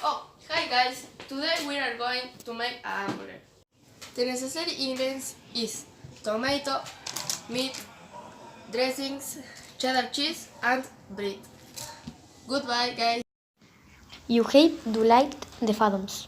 Oh, hi guys! Today we are going to make a hamburger. The necessary ingredients is tomato, meat, dressings, cheddar cheese and bread. Goodbye guys! You hate do liked the fathoms.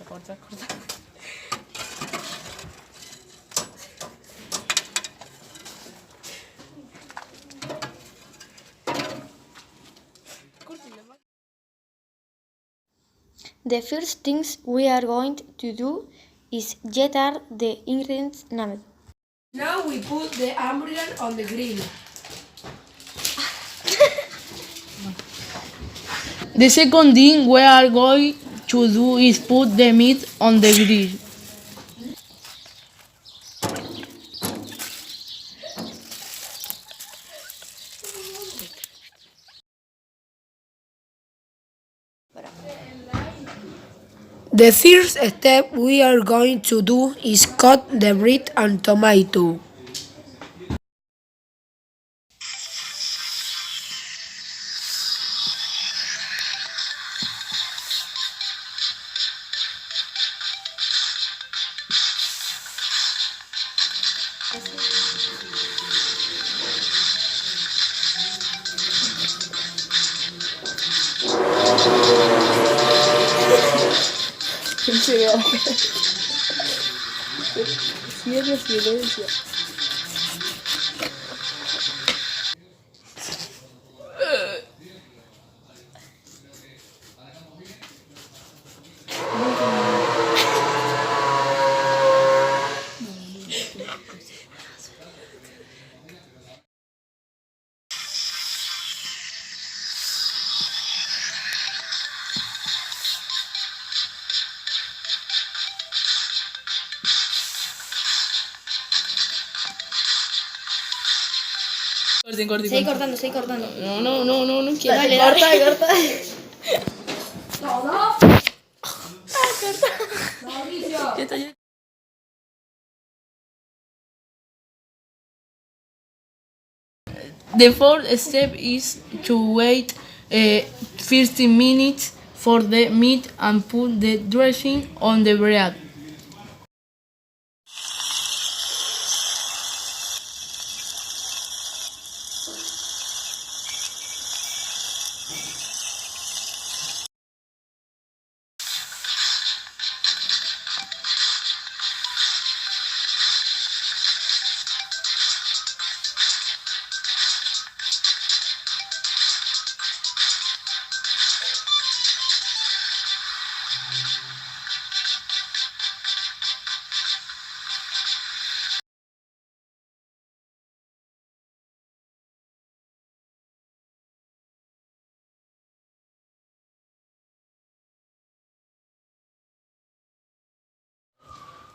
Corta. The first things we are going to do is get are the ingredients named. Now we put the hamburger on the grill. The second thing we are going to do is put the meat on the grill. The first step we are going to do is cut the bread and tomato. Seguí cortando. No quiero. Dale, corta. The fourth step is to wait 15 minutes for the meat and put the dressing on the bread.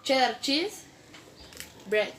Cheddar cheese, bread.